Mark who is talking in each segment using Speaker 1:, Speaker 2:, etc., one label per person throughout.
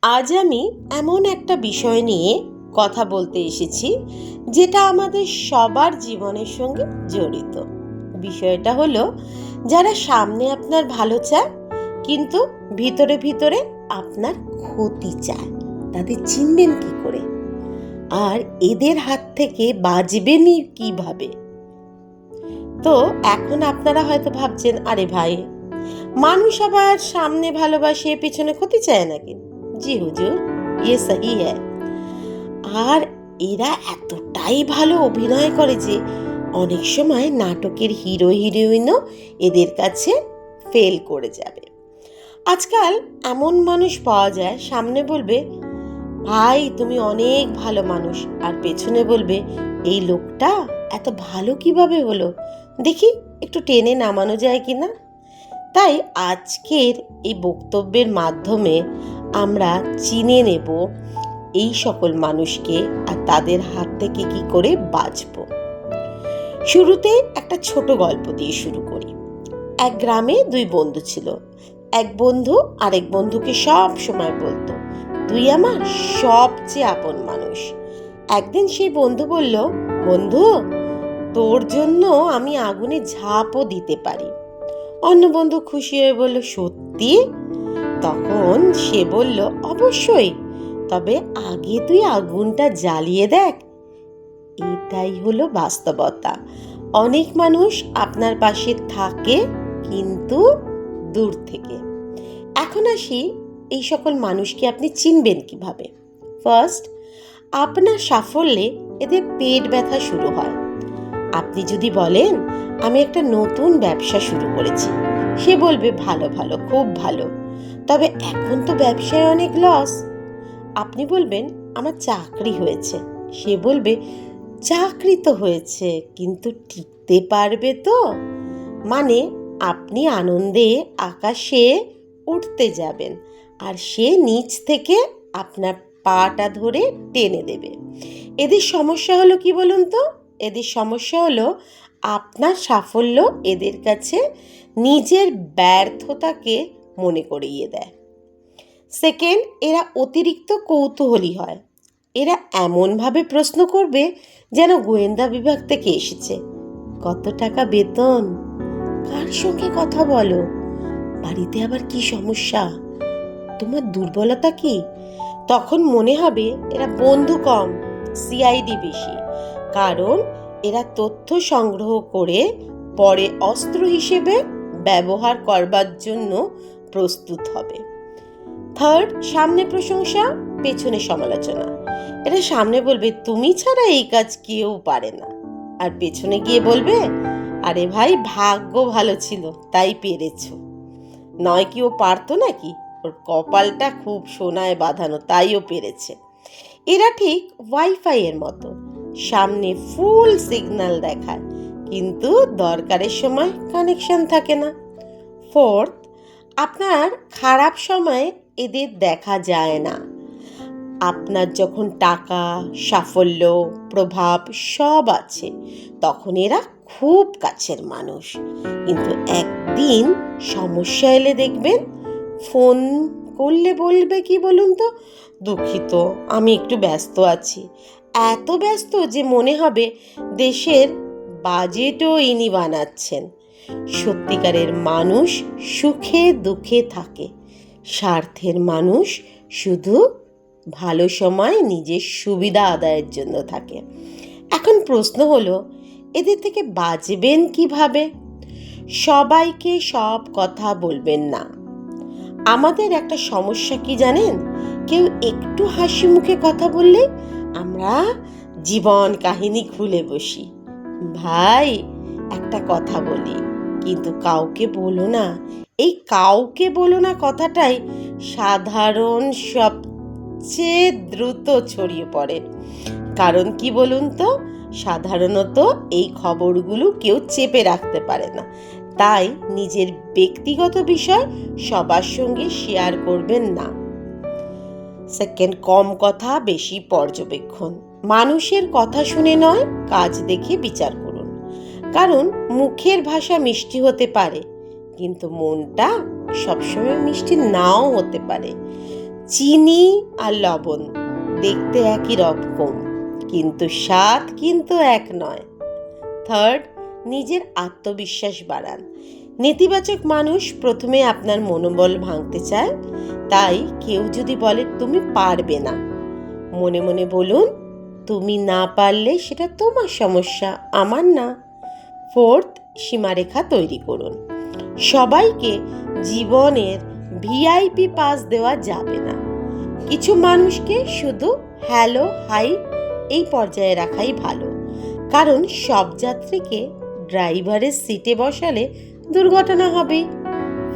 Speaker 1: আজ আমি এমন একটা বিষয় নিয়ে কথা বলতে এসেছি যেটা আমাদের সবার জীবনের সঙ্গে জড়িত। বিষয়টা হলো, যারা সামনে আপনার ভালো চায় কিন্তু ভিতরে ভিতরে আপনার ক্ষতি চায়, তাদের চিনবেন কি করে? আর এদের হাত থেকে বাঁচবেনই কিভাবে? তো এখন আপনারা হয়তো ভাবছেন, আরে ভাই, মানুষ আবার সামনে ভালোবাসে পেছনে ক্ষতি চায় নাকি? জি হুজুর, ইয়ে সহি হ্যায়। আর এরা এতটাই ভালো অভিনয় করে যে অনেক সময় নাটকের হিরো হিরোইনও এদের কাছে ফেল করে যাবে। আজকাল এমন মানুষ পাওয়া যায়, সামনে বলবে ভাই তুমি অনেক ভালো মানুষ, আর পেছনে বলবে এই লোকটা এত ভালো কিভাবে হলো, দেখি একটু টেনে নামানো যায় কিনা। তাই আজকের এই বক্তব্যের মাধ্যমে আমরা চিনে নেব এই সকল মানুষকে আর তাদের হাত থেকে কি করে বাঁচব। শুরুতে একটা ছোট গল্প দিয়ে শুরু করি। এক গ্রামে দুই বন্ধু ছিল। এক বন্ধু আরেক বন্ধুকে সব সময় বলতো, তুই আমার সবচেয়ে আপন মানুষ। একদিন সেই বন্ধু বলল, বন্ধু, তোর জন্য আমি আগুনে ঝাঁপও দিতে পারি। অন্য বন্ধু খুশি হয়ে বলল, সত্যি? তখন সে বলল, অবশ্যই, তবে আগে তুই আগুনটা জ্বালিয়ে দেখ। এটাই হলো বাস্তবতা। অনেক মানুষ আপনার পাশে থাকে কিন্তু দূর থেকে। এখন আসি, এই সকল মানুষকে আপনি চিনবেন কিভাবে। ফার্স্ট, আপনার সাফল্যে এদের পেট ব্যথা শুরু হয়। আপনি যদি বলেন আমি একটা নতুন ব্যবসা শুরু করেছি, সে বলবে ভালো ভালো, খুব ভালো, তবে এখন তো ব্যবসায় অনেক লস। আপনি বলবেন আমার চাকরি হয়েছে, সে বলবে চাকরি তো হয়েছে কিন্তু টিকতে পারবে তো? মানে আপনি আনন্দে আকাশে উঠতে যাবেন আর সে নিচ থেকে আপনার পাটা ধরে টেনে দেবে। এদের সমস্যা হলো কি বলুন তো? এদের সমস্যা হলো আপনার সাফল্য এদের কাছে নিজের ব্যর্থতাকে মনে করিয়ে দেয়। সেকেন্ড, এরা অতিরিক্ত কৌতূহলী হয়। এরা এমনভাবে প্রশ্ন করবে যেন গোয়েন্দা বিভাগ থেকে এসেছে। কত টাকা বেতন? কার সঙ্গে কথা বলো? বাড়িতে আবার কি সমস্যা? তোমার দুর্বলতা কি? তখন মনে হবে এরা বন্ধু কম, সিআইডি বেশি। কারণ এরা তথ্য সংগ্রহ করে পরে অস্ত্র হিসেবে ব্যবহার করবার জন্য প্রস্তুত হবে। থার্ড, সামনে প্রশংসা, পেছনে সমালোচনা। এটা সামনে বলবে তুমি ছাড়া এই কাজ কেউ পারে না, আর পেছনে গিয়ে বলবে আরে ভাই ভাগ্য ভালো ছিল তাই পেরেছ, নয় কি ও পারতো নাকি, ওর কপালটা খুব সোনায় বাঁধানো তাই ও পেরেছে। এরা ঠিক ওয়াইফাই এর মতো, সামনে ফুল সিগন্যাল দেখায় কিন্তু দরকারের সময় কানেকশন থাকে না। ফোর্থ, আপনার খারাপ সময়ে এদের দেখা যায় না। আপনার যখন টাকা, সাফল্য, প্রভাব সব আছে তখন এরা খুব কাছের মানুষ, কিন্তু একদিন সমস্যা এলে দেখবেন ফোন করলে বলবে কি বলুন তো, দুঃখিত আমি একটু ব্যস্ত আছি। এত ব্যস্ত যে মনে হবে দেশের বাজেটও ইনি বানাচ্ছেন। সত্যিকারের মানুষ সুখে দুঃখে থাকে, স্বার্থের মানুষ শুধু ভালো সময় নিজের সুবিধা আদায়ের জন্য থাকে। এখন প্রশ্ন হলো, এদের থেকে বাঁচবেন কিভাবে? সবাইকে সব কথা বলবেন না। আমাদের একটা সমস্যা কি জানেন? কেউ একটু হাসি মুখে কথা বললে আমরা জীবন কাহিনী খুলে বসি। ভাই একটা কথা বলি, কিন্তু কাউকে বলো না। এই কাউকে বলো না কথাটাই সাধারণ সবচেয়ে দ্রুত ছড়িয়ে পড়ে। কারণ কি বলুন তো, সাধারণত এই খবরগুলো কেউ চেপে রাখতে পারে না, তাই নিজের ব্যক্তিগত বিষয় সবার সঙ্গে শেয়ার করবেন না। সেকেন্ড, কম কথা বেশি পর্যবেক্ষণ। মানুষের কথা শুনে নয়, কাজ দেখে বিচার করুন। কারণ মুখের ভাষা মিষ্টি হতে পারে কিন্তু মনটা সবসময় মিষ্টি নাও হতে পারে। চিনি আর লবণ দেখতে একই রকম, কিন্তু স্বাদ কিন্তু এক নয়। থার্ড, নিজের আত্মবিশ্বাস বাড়ান। নেতিবাচক মানুষ প্রথমে আপনার মনোবল ভাঙতে চায়, তাই কেউ যদি বলে তুমি পারবে না, মনে মনে বলুন তুমি না পারলে সেটা তোমার সমস্যা, আমার না। ফোর্থ, সীমারেখা তৈরি করুন। সবাইকে জীবনের ভিআইপি পাস দেওয়া যাবে না। কিছু মানুষকে শুধু হ্যালো হাই এই পর্যায়ে রাখাই ভালো, কারণ সব যাত্রীকে ড্রাইভারের সিটে বসালে দুর্ঘটনা হবে।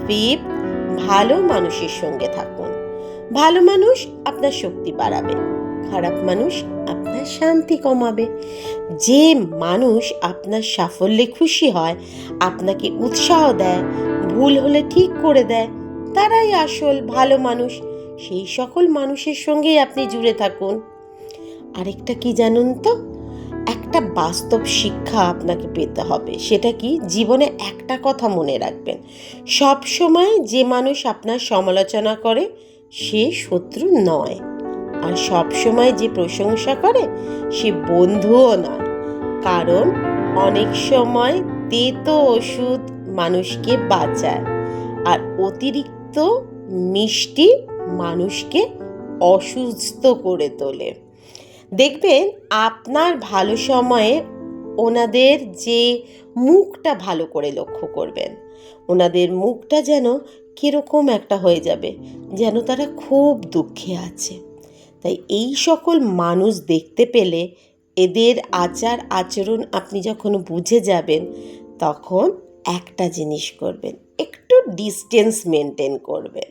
Speaker 1: ফিফথ, ভালো মানুষের সঙ্গে থাকুন। ভালো মানুষ আপনার শক্তি বাড়াবে, খারাপ মানুষ আপনার শান্তি কমাবে। যে মানুষ আপনার সাফল্যে খুশি হয়, আপনাকে উৎসাহ দেয়, ভুল হলে ঠিক করে দেয়, তারাই আসল ভালো মানুষ। সেই সকল মানুষের সঙ্গেই আপনি জুড়ে থাকুন। আরেকটা কি জানুন তো, একটা বাস্তব শিক্ষা আপনাকে পেতে হবে। সেটা কি, জীবনে একটা কথা মনে রাখবেন, সব সময় যে মানুষ আপনার সমালোচনা করে সে শত্রু নয়, আর সব সময় যে প্রশংসা করে সে বন্ধুও নয়। কারণ অনেক সময় তেতো ওষুধ মানুষকে বাঁচায়, আর অতিরিক্ত মিষ্টি মানুষকে অসুস্থ করে তোলে। দেখবেন আপনার ভালো সময়ে ওনাদের যে মুখটা ভালো করে লক্ষ্য করবেন, ওনাদের মুখটা যেন কীরকম একটা হয়ে যাবে, যেন তারা খুব দুঃখে আছে। তাই এই সকল মানুষ দেখতে পেলে এদের আচার আচরণ আপনি যখন বুঝে যাবেন, তখন একটা জিনিস করবেন, একটু ডিস্টেন্স মেনটেন করবেন।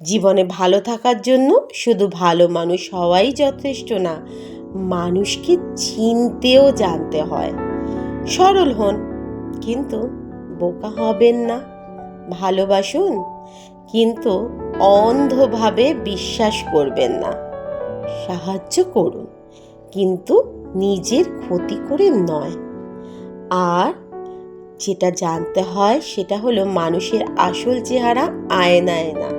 Speaker 1: জীবনে ভালো থাকার জন্য শুধু ভালো মানুষ হওয়াই যথেষ্ট না, মানুষকে চিনতেও জানতে হয়। সরল হন, কিন্তু বোকা হবেন না। ভালোবাসুন, কিন্তু অন্ধভাবে বিশ্বাস করবেন না। সাহায্য করুন, কিন্তু নিজের ক্ষতি করে নয়। আর যেটা জানতে হয় সেটা হলো, মানুষের আসল চেহারা আয়নায় না,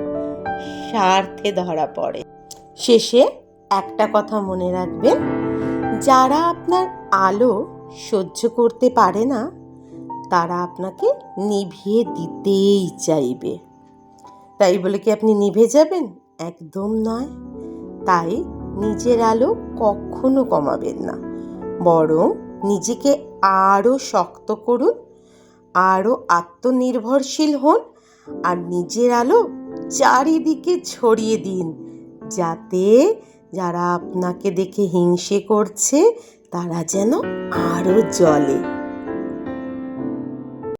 Speaker 1: স্বার্থে ধরা পড়ে। শেষে একটা কথা মনে রাখবেন, যারা আপনার আলো সহ্য করতে পারে না তারা আপনাকে নিভিয়ে দিতেই চাইবে। তাই বলে কি আপনি নিভে যাবেন? একদম নয়। তাই নিজের আলো কখনো কমাবেন না, বরং নিজেকে আরও শক্ত করুন, আরও আত্মনির্ভরশীল হন, আর নিজের আলো চারিদিকে ছড়িয়ে দিন, যাতে যারা আপনাকে দেখে হিংসে করছে তারা যেন আরও জ্বলে।